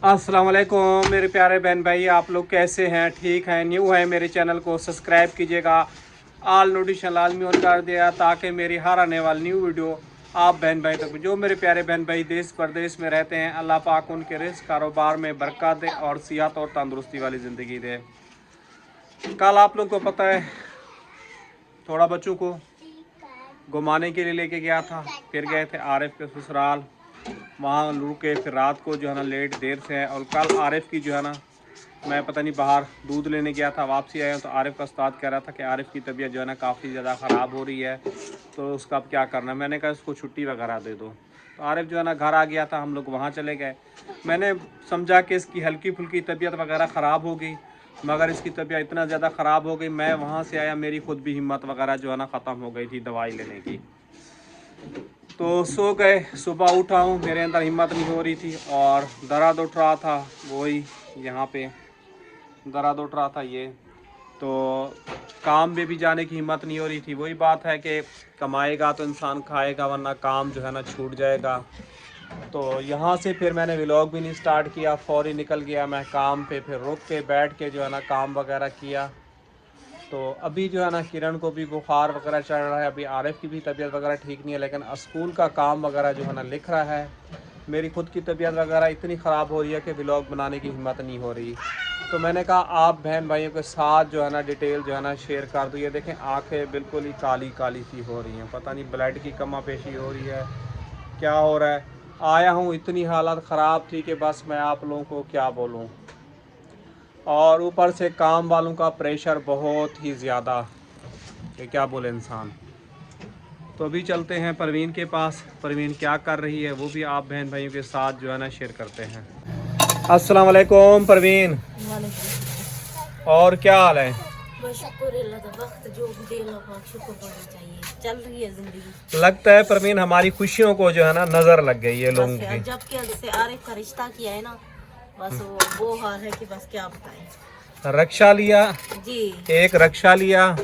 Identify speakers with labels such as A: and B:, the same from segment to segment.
A: अस्सलाम वालेकुम मेरे प्यारे बहन भाई, आप लोग कैसे हैं? ठीक हैं? न्यू है मेरे चैनल को सब्सक्राइब कीजिएगा, आल नोटिफिकेशन लाजमी ऑन कर दिया ताकि मेरी हर आने वाली न्यू वीडियो आप बहन भाई तक। जो मेरे प्यारे बहन भाई देश प्रदेश में रहते हैं, अल्लाह पाक उनके रिस्क कारोबार में बरकत दे और सियात और तंदुरुस्ती वाली ज़िंदगी दे। कल आप लोग को पता है थोड़ा बच्चों को घुमाने के लिए लेके गया था, फिर गए थे आरिफ के ससुराल, वहाँ रुके, फिर रात को जो है ना लेट देर से है। और कल आरिफ की जो है ना मैं पता नहीं बाहर दूध लेने गया था, वापसी आया तो आरिफ का उस्ताद कह रहा था कि आरिफ की तबीयत जो है ना काफ़ी ज़्यादा ख़राब हो रही है, तो उसका अब क्या करना है। मैंने कहा इसको छुट्टी वगैरह दे दो, तो आरिफ जो है ना घर आ गया था, हम लोग वहाँ चले गए। मैंने समझा कि इसकी हल्की फुल्की तबीयत वगैरह ख़राब हो गई, मगर इसकी तबीयत इतना ज़्यादा ख़राब हो गई, मैं वहाँ से आया मेरी खुद भी हिम्मत वगैरह जो है ना ख़त्म हो गई थी दवाई लेने की। तो सो गए, सुबह उठा हूँ, मेरे अंदर हिम्मत नहीं हो रही थी और दर्द उठ रहा था, वही यहाँ पे दर्द उठ रहा था ये। तो काम में भी जाने की हिम्मत नहीं हो रही थी। वही बात है कि कमाएगा तो इंसान खाएगा, वरना काम जो है ना छूट जाएगा। तो यहाँ से फिर मैंने व्लॉग भी नहीं स्टार्ट किया, फौरी निकल गया मैं काम पे, फिर रुक के बैठ के जो है ना काम वगैरह किया। तो अभी जो है ना किरण को भी बुखार वगैरह चढ़ रहा है, अभी आरिफ की भी तबीयत वगैरह ठीक नहीं है, लेकिन स्कूल का काम वगैरह जो है ना लिख रहा है। मेरी खुद की तबीयत वगैरह इतनी ख़राब हो रही है कि व्लॉग बनाने की हिम्मत नहीं हो रही। तो मैंने कहा आप बहन भाइयों के साथ जो है ना डिटेल जो है ना शेयर कर दूँ। ये देखें आंखें बिल्कुल ही काली काली सी हो रही हैं, पता नहीं ब्लड की कमा पेशी हो रही है, क्या हो रहा है। आया हूँ, इतनी हालत ख़राब थी कि बस मैं आप लोगों को क्या बोलूँ, और ऊपर से काम वालों का प्रेशर बहुत ही ज़्यादा, कि क्या बोले इंसान। तो अभी चलते हैं परवीन के पास, परवीन क्या कर रही है वो भी आप बहन भाइयों के साथ जो है ना शेयर करते हैं। अस्सलाम वालेकुम परवीन, और क्या हाल है?
B: चल रही है जिंदगी।
A: लगता है परवीन हमारी खुशियों को जो है ना नज़र लग गई है लोगों की।
B: जब से आरिफ का रिश्ता किया है ना, बस वो हाल है कि बस क्या बताएं।
A: रक्षा लिया
B: जी,
A: एक रक्षा लिया,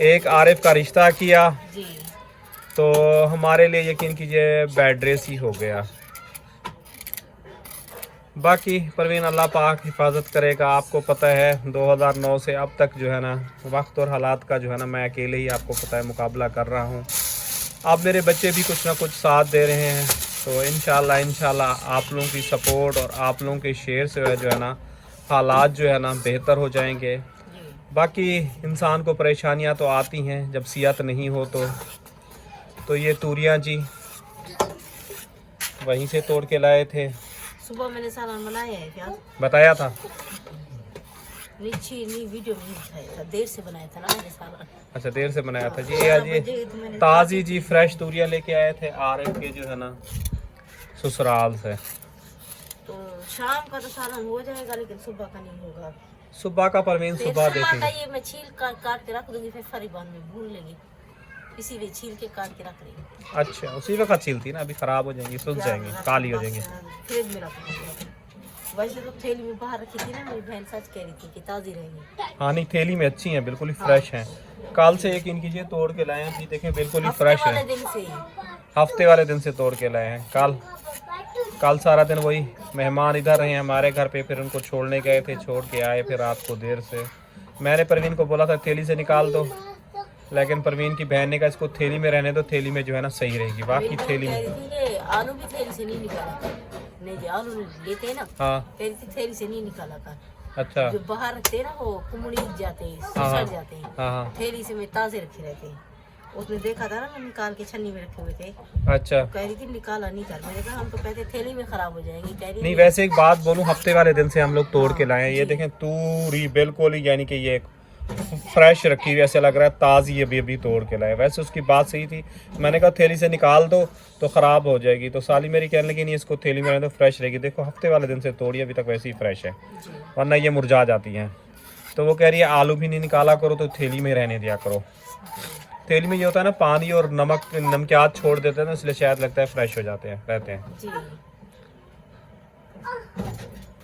A: एक आरिफ का रिश्ता किया,
B: जी,
A: तो हमारे लिए यकीन कीजिए बेड रेस ही हो गया। बाकी परवीन अल्लाह पाक हिफाजत करेगा। आपको पता है 2009 से अब तक जो है ना वक्त और हालात का जो है ना मैं अकेले ही आपको पता है मुकाबला कर रहा हूँ। अब मेरे बच्चे भी कुछ ना कुछ साथ दे रहे हैं, तो इंशाल्लाह आप लोगों की सपोर्ट और आप लोगों के शेयर से जो है ना हालात जो है ना बेहतर हो जाएंगे। बाकी इंसान को परेशानियाँ तो आती हैं जब सियात नहीं हो तो ये तूरियाँ जी वहीं से तोड़ के लाए थे।
B: सुबह मैंने सालन बनाया है, क्या
A: बताया था?
B: नहीं वीडियो में नहीं दिखाया था, देर से बनाया था ना मैंने सालन।
A: अच्छा देर से बनाया था जी। ये आज ये ताज़ी जी फ्रेश तूरियाँ लेके आए थे आरिफ के जो है ना ससुराल से।
B: तो शाम का तो सालन हो जाएगा, लेकिन सुबह का नहीं होगा।
A: सुबह का परवीन सुबह देखेंगे।
B: ये मैं छील काट के रख दूंगी, फिर फरीबान में भून लेंगे, इसीलिए छील के काट के रख लेंगे।
A: अच्छा उसी वक्त छीलती ना, अभी खराब हो जाएंगी, सूख जाएंगी, काली हो जाएंगी।
B: फ्रिज में रख दूंगी। वैसे तो थैली में बाहर रखी थी ना, मेरी बहन सच कह रही थी कि ताज़ी रहेंगी।
A: हाँ नहीं थैली में अच्छी हैं, बिल्कुल ही फ्रेश हैं। कल से यकीन कीजिए तोड़ के लाए हैं, देखें बिल्कुल ही फ्रेश है। हफ्ते वाले दिन से तोड़ के लाए हैं। कल सारा दिन वही मेहमान इधर रहे हमारे घर पे, फिर उनको छोड़ने गए थे, छोड़ के आए फिर रात को देर से। मैंने परवीन को बोला था थैली से निकाल दो, लेकिन परवीन की बहन ने कहा इसको थैली में रहने दो, थैली में जो है ना सही रहेगी। बाकी थैली में
B: आलू भी थैली से नहीं निकाला, नहीं जी आलू लेते हैं ना,
A: हाँ
B: थैली से नहीं निकाला था।
A: अच्छा
B: जो बाहर रखते हैं ना वो कुमड़ी जाते हैं,
A: हाँ
B: सड़ जाते हैं।
A: हाँ
B: थैली से में ताज़े रखे रहते हैं। उसने देखा था ना, मैं निकाल के छन्नी में रखे हुए थे।
A: अच्छा
B: कह रही थी निकाला नहीं कर, मैंने कहा हम तो कहते थैली में खराब हो जाएंगी। कह रही
A: नहीं वैसे एक बात बोलूँ, हफ्ते वाले दिन से हम लोग तोड़ के लाए हैं। ये देखें तूरी बिल्कुल ही यानी कि ये फ्रेश रखी हुई, ऐसे लग रहा है ताज़ी अभी तोड़ के लाए। वैसे उसकी बात सही थी, मैंने कहा थैली से निकाल दो तो ख़राब हो जाएगी, तो साली मेरी कहने लगी नहीं इसको थैली में रहने दो, फ्रेश रहेगी। देखो हफ्ते वाले दिन से तोड़ी, अभी तक वैसे ही फ्रेश है, वरना ये मुरझा जाती हैं। तो वो कह रही है आलू भी नहीं निकाला करो, तो थैली में रहने दिया करो। थैली में ये होता है ना पानी और नमकियात छोड़ देते हैं ना, इसलिए शायद लगता है फ्रेश हो जाते हैं रहते हैं।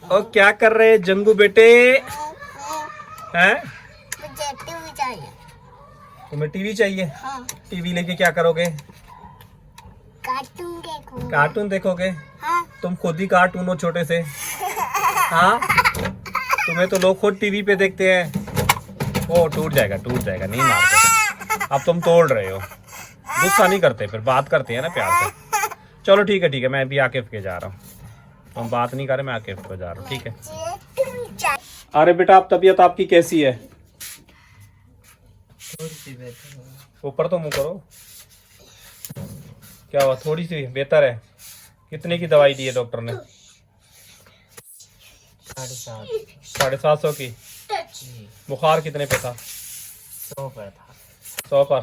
A: और क्या कर रहे हैं जंगू बेटे हैं? तुम्हें टीवी चाहिए? टीवी लेके क्या करोगे?
C: कार्टून देखोगे?
A: कार्टून देखोगे?
C: हाँ।
A: तुम खुद ही कार्टून हो छोटे से। हाँ, तुम्हें तो लोग खुद टीवी पे देखते हैं। ओ टूट जाएगा, नहीं मारते। अब तुम तोड़ रहे हो, गुस्सा नहीं करते, फिर बात करते हैं ना प्यार से। चलो ठीक है, मैं भी आकिफ के जा रहा हूँ। तुम बात नहीं कर रहे, मैं आकिफ को जा रहा हूँ, ठीक है। अरे बेटा, आप तबीयत आपकी कैसी है? ऊपर तो मुंह करो। क्या हुआ? थोड़ी सी बेहतर है। कितने की दवाई दी है डॉक्टर ने? 750 की। बुखार कितने पे था?
C: 100 पर था।
A: 100 पर।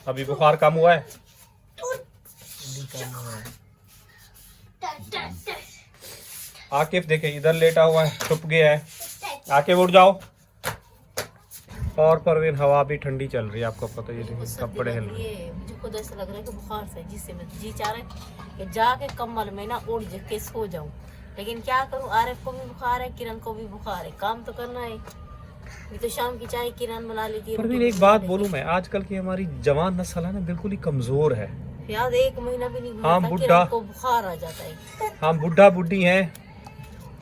A: अभी बुखार कम हुआ है? आकिफ देखे इधर लेटा हुआ है, छुप गया है। आके उठ जाओ। और परवीन, हवा भी ठंडी चल रही है, आपको पता ही है, कपड़े हिल रहे हैं।
B: मुझे खुद ऐसा लग रहा है कि बुखार से, जिससे मैं जी चाह रहा है कि जाके कम्बल में ना उड़ के सो जाऊं, लेकिन क्या करूं, आरिफ को भी बुखार है, किरण को भी बुखार है, काम तो करना है। ये तो शाम की चाय किरण बना लेती है।
A: परवीन एक बात बोलूं मैं, आजकल की हमारी जवान नस्ल है ना, बिल्कुल ही कमजोर है।
B: याद 1 महीना भी नहीं
A: हाँ,
B: हुआ
A: बुढ़ा
B: किरण को बुखार आ जाता है।
A: हम बुढ़ा बुढ़ी हैं,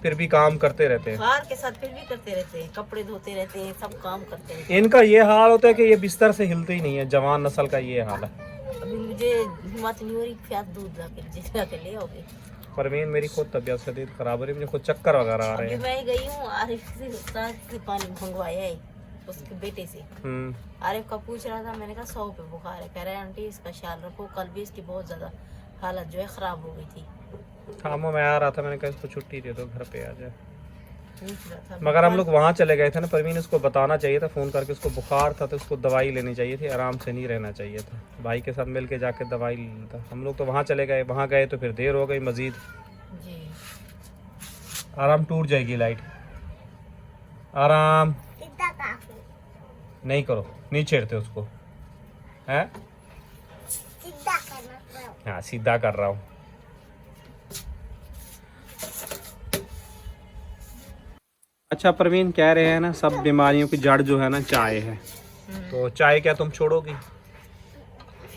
A: फिर भी काम करते रहते हैं।
B: बुखार के साथ फिर भी करते रहते हैं, कपड़े धोते रहते हैं, सब काम करते रहते
A: इनका ये हाल होता है कि ये बिस्तर से हिलते ही नहीं है। जवान नस्ल का ये हाल है।
B: हैं। अभी मुझे हिम्मत नहीं हो रही, प्याज दूध ला के ले आओगे?
A: परवीन, मेरी खुद तबीयत शदीद खराब हो रही है, मुझे खुद चक्कर वगैरह आ रहे
B: अभी
A: हैं।
B: मैं गई हूँ, आरिफ से उस्ताद से पानी मंगवाया है उसके बेटे से। आरिफ का पूछ रहा था, मैंने कहा 100 पे बुखार है। कह रहे हैं आंटी इसका ख्याल रखो, कल भी इसकी बहुत ज्यादा हालत जो है खराब हो गई थी।
A: हाँ, मैं आ रहा था, मैंने कहा इसको छुट्टी दे दो, घर पे आ जाए।
B: पूछ रहा था
A: मगर हम लोग वहाँ चले गए थे ना परवीन, इसको बताना चाहिए था फ़ोन करके, उसको बुखार था तो उसको दवाई लेनी चाहिए थी, आराम से नहीं रहना चाहिए था। भाई के साथ मिल के जाके दवाई लेता। हम लोग तो वहाँ चले गए, वहाँ गए तो फिर देर हो गई मज़ीद।
B: जी।
A: आराम टूट जाएगी लाइट। आराम नहीं करो, नहीं छेड़ते उसको, हैं? हाँ, सीधा कर रहा हूँ। अच्छा परवीन, कह रहे हैं ना सब बीमारियों की जड़ जो है ना चाय है, तो चाय क्या तुम छोड़ोगी?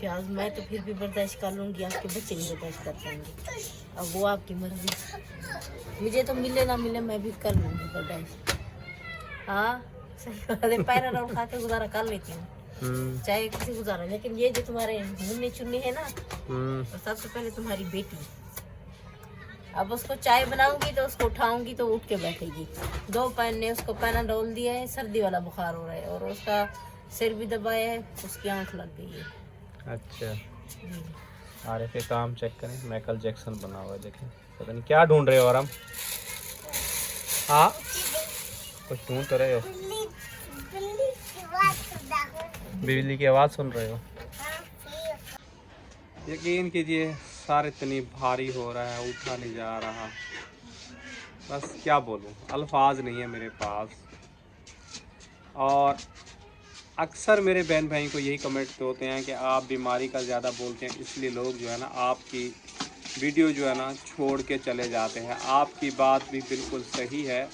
B: प्याज मैं तो फिर भी बर्दाश्त कर लूंगी, आपके बच्चे नहीं बर्दाश्त कर पाएंगे। अब वो आपकी मर्जी, मुझे तो मिले ना मिले मैं भी कर लूंगी बर्दाश्त। हाँ सही बात है, पैरा राउंड खा के गुजारा कर लेती हूँ, चाहे किसी गुजारा। लेकिन ये जो तुम्हारे मुन्ने चुन्ने है ना, तो सबसे पहले तुम्हारी बेटी, अब उसको चाय बनाऊंगी तो उसको उठाऊंगी तो उठ के बैठेगी। 2 पैन ने उसको पैनाडोल दिया है, सर्दी वाला बुखार हो रहा है, और उसका सिर भी दबाया है, उसकी आंख लग गई है।
A: अच्छा, अरे फिर काम चेक करें, माइकल जैक्सन बना हुआ है, देखें। पता नहीं क्या ढूंढ रहे हो आराम? हाँ, कुछ ढूंढ तो रहे हो। बिजली की आवाज़ सुन रहे हो? यकीन कीजिए सर इतनी भारी हो रहा है, उठा नहीं जा रहा। बस क्या बोलूं, अल्फाज नहीं है मेरे पास। और अक्सर मेरे बहन भाई को यही कमेंट होते हैं कि आप बीमारी का ज़्यादा बोलते हैं, इसलिए लोग जो है ना आपकी वीडियो जो है ना छोड़ के चले जाते हैं। आपकी बात भी बिल्कुल सही है,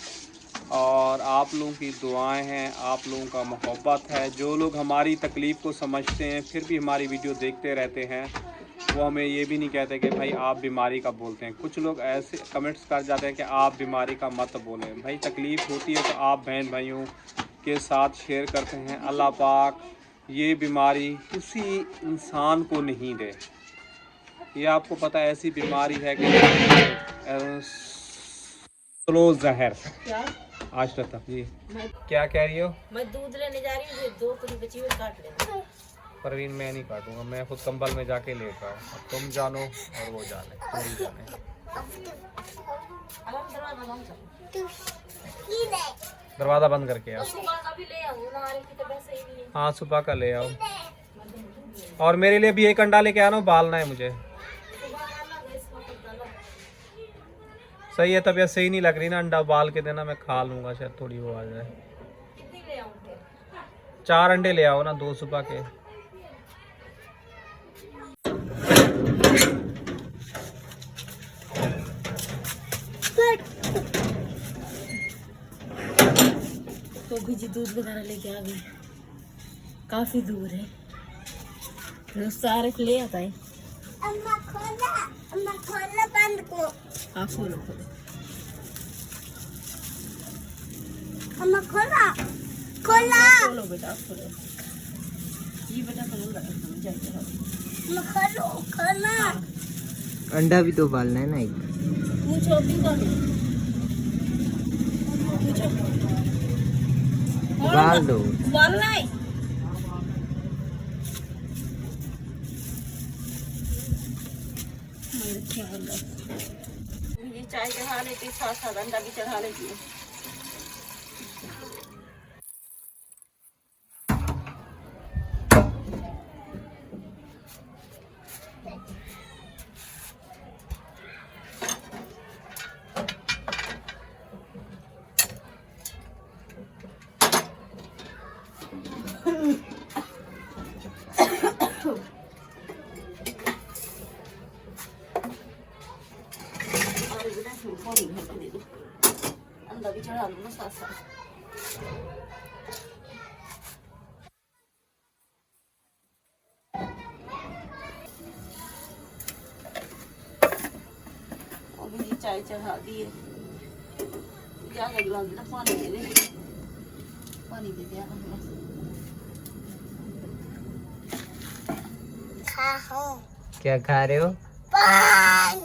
A: और आप लोगों की दुआएं हैं, आप लोगों का मोहब्बत है। जो लोग हमारी तकलीफ़ को समझते हैं फिर भी हमारी वीडियो देखते रहते हैं, वो हमें ये भी नहीं कहते कि भाई आप बीमारी का बोलते हैं। कुछ लोग ऐसे कमेंट्स कर जाते हैं कि आप बीमारी का मत बोलें। भाई तकलीफ़ होती है तो आप बहन भाइयों के साथ शेयर करते हैं। अल्लाह पाक ये बीमारी किसी इंसान को नहीं दे। ये आपको पता है ऐसी बीमारी है कि स्लो जहर। आज तक जी क्या कह रही हो?
B: मैं दूध लेने जा रही हूँ, 2 पूरी बची हुई काट लेना।
A: परवीन, मैं नहीं काटूंगा, मैं खुद कंबल में जाके लेट रहा हूँ। अब तुम जानो और वो जाने, तुम ही जाने। दरवाज़ा बंद करके आओ। हाँ, सुबह का ले आओ, और मेरे लिए भी एक अंडा लेके आना, बालना है मुझे। सही है, तबीयत सही नहीं लग रही ना, अंडा बाल के देना, मैं खा लूँगा, शायद थोड़ी वो आ जाए। 4 अंडे ले आओ ना, 2 सुबह के।
B: तो भी दूध वगैरह लेके आ गई, काफी दूर है, सारे ले आता है। अम्मा खोला बंद को। आप खोलो खोलो
D: अम्मा खोला खोला
B: खोलो बेटा आप खोलो ये बेटा खोलो जाइए
D: अम्मा खोलो खोला
C: अंडा भी तो उबालना है ना एक।
B: पूछो भी कौन पूछो
C: उबाल दो।
B: उबालना है ये चाय चढ़ा लेती साथ साथ अंडा भी चढ़ा लेती है अंडा भी चढ़ा लो ना साथ साथ अभी ये चाय चढ़ा दिए क्या कर गिलास बेटा पानी दे दे पानी दे दिया
D: खा हो
C: क्या खा रहे हो?
D: पान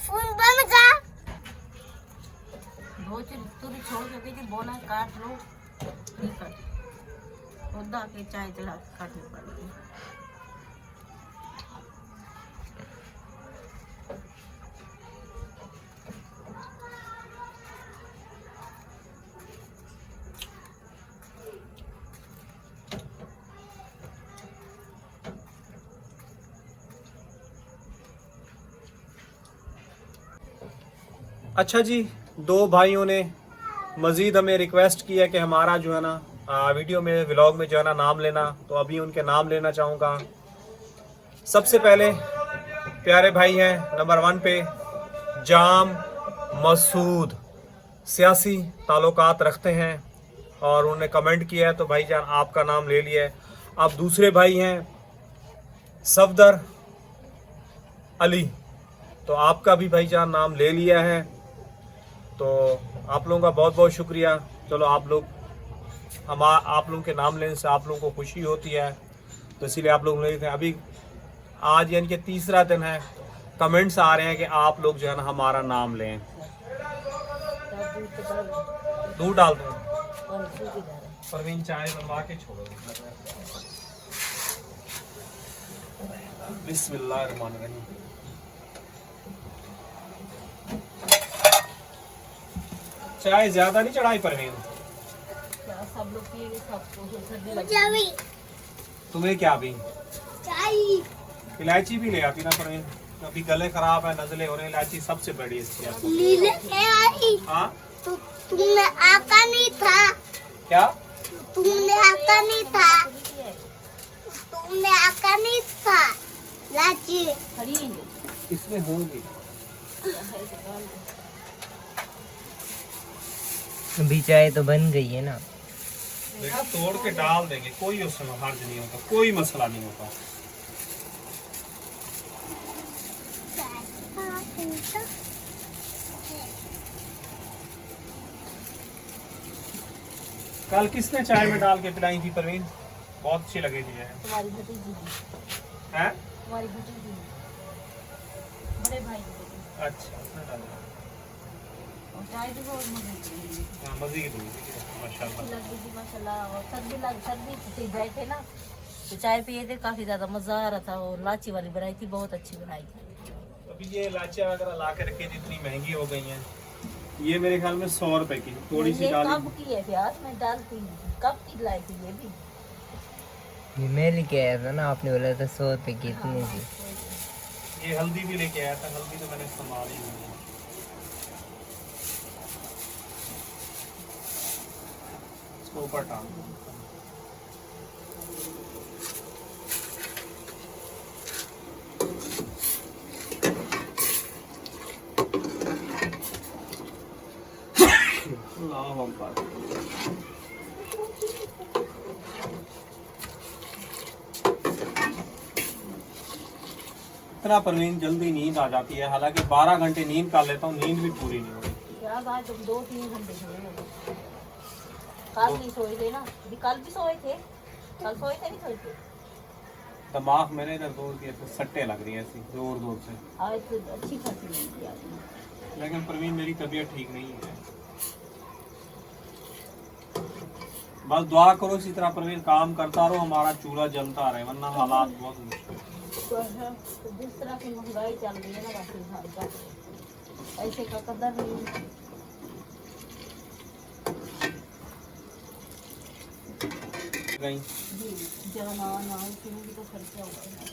D: फोन बंद कर
B: बहुत तुरी छोड़ के थी बोना काट लो नहीं काट उदा के चाय चढ़ा के काटनी पड़ेगी
A: अच्छा जी, दो भाइयों ने मज़ीद हमें रिक्वेस्ट किया कि हमारा जो है ना वीडियो में व्लॉग में जो है ना नाम लेना, तो अभी उनके नाम लेना चाहूँगा। सबसे पहले प्यारे भाई हैं नंबर 1 पे जाम मसूद, सियासी ताल्लुकात रखते हैं और उन्होंने कमेंट किया है, तो भाईजान आपका नाम ले लिया है। अब दूसरे भाई हैं सफदर अली, तो आपका भी भाईजान नाम ले लिया है, तो आप लोगों का बहुत बहुत शुक्रिया। चलो आप लोग आप लोगों के नाम लेने से आप लोगों को खुशी होती है, तो इसीलिए आप लोग लेते हैं। अभी आज यानी कि तीसरा दिन है, कमेंट्स आ रहे हैं कि आप लोग जो है ना हमारा नाम लें। दूध डाल दो परवीन, चाय बनवा के छोड़ो। बिस्मिल्लाहिर्रहमानिर्रहीम। चाय ज्यादा नहीं चढ़ाई परवीन?
B: सब लोग पिएंगे सबको सर्दी
D: मुझे भी
A: तुम्हें क्या भी?
D: चाय
A: इलायची भी ले आती ना परवीन, अभी गले खराब है, नजले हो रहे, इलायची सबसे बड़ी अच्छी है।
D: लीले के आई
A: हाँ
D: तुमने आका नहीं था,
A: क्या?
D: तुमने आका नहीं था, तुमने आका नहीं था लाची
B: खड़ी
A: इसमें होंगी।
C: अभी चाय तो बन गई है ना।
A: बेटा तोड़ के डाल देंगे, कोई उसमें हर्ज नहीं होता, कोई मसला नहीं होता। कल किसने चाय में डाल के पिलाई थी परवीन? बहुत अच्छी लगी थी।
B: तुम्हारी भतीजी
A: हैं?
B: तुम्हारी भतीजी बड़े भाई की बेटी।
A: अच्छा उसने डाला।
B: और चाय भी बहुत मजे की
A: हाँ मज़ीद हुई माशाल्लाह।
B: लगी थी माशाल्लाह। और सर्दी थी गए थे ना, तो चाय पिए थे, काफी ज्यादा मजा आ रहा था। और लाची वाली बनाई थी, बहुत अच्छी बनाई थी।
A: अभी ये इलायचियाँ वगैरह ला के रखी थी, इतनी महंगी हो गई हैं। ये मेरे ख्याल में 100 रुपए की थोड़ी सी
B: ये
A: डाली।
B: कब की है प्याज? मैं डालती हूँ। कब की लाई थी ये भी?
C: ये मैं लेके आया था ना, आपने बोला था 100 रुपए की, इतने की।
A: ये हल्दी भी लेके आया था, हल्दी तो मैंने संभाली हुई है। इसको ऊपर टांग दो। प्लेटफॉर्म पर। इतना परवीन जल्दी नींद आ जाती है, हालांकि 12 घंटे नींद कर लेता हूँ, नींद भी पूरी नहीं होती।
B: यार आज तुम 2-3 घंटे सोए हो, कल नहीं सोए थे ना, अभी कल भी सोए थे, कल सोए थे नहीं सोए थे।
A: दिमाग मेरे इधर जोर दिए तो सट्टे लग रही है ऐसी जोर जोर से।
B: आज तो अच्छी खासी नींद थी आपने।
A: लेकिन परवीन मेरी तबीयत ठीक नहीं है, बस दुआ करो इसी तरह परवीन काम करता रहो, हमारा चूल्हा जलता रहे, वरना हालात बहुत मुश्किल।
B: तो जिस तरह की महंगाई चल रही है ना बाकी हर का ऐसे का कदर नहीं।
A: गई
B: जाना आना उसमें भी तो खर्चा होगा ना।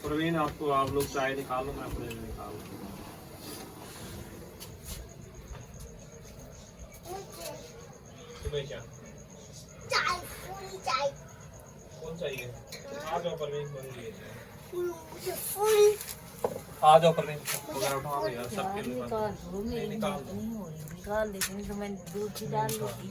A: परवीन आपको आप लोग चाय निकालो, मैं अपने लिए निकालूं। क्या
D: चाय पूरी चाय
A: कौन चाहिए? आ जाओ परवीन, बन गई
D: मुझे पूरी
A: आ जाओ परवीन, वगैरह उठाओ यार, सबके लिए
B: निकाल दो, मेरी
A: निकाल
B: बात नहीं हो रही, निकाल देती तो मैं दूध की डाल लेती।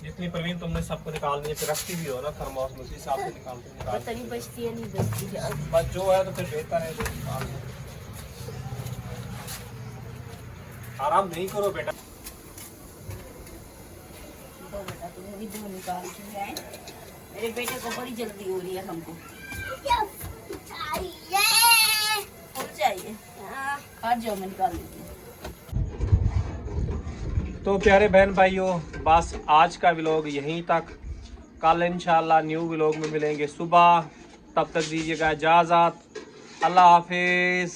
A: जितनी परवीन तुमने सबको निकालनी है, फिर रखती भी हो ना थर्मोस में, उसी हिसाब से निकालते
B: पता नहीं बचती है नहीं बचती है। अब
A: बस जो है तो फिर बेहतर है तो निकाल दो। आराम नहीं करो बेटा।
B: तो बेटा तुम भी दो निकाल के लाए, मेरे बेटे को बड़ी जल्दी हो रही है, हमको
D: चाहिए
B: फूल चाहिए। खा जाओ, मैं निकाल देती हूँ।
A: तो प्यारे बहन भाइयों, बस आज का व्लॉग यहीं तक। कल इंशाल्लाह न्यू व्लॉग में मिलेंगे सुबह, तब तक दीजिएगा इजाज़त। अल्लाह हाफिज़।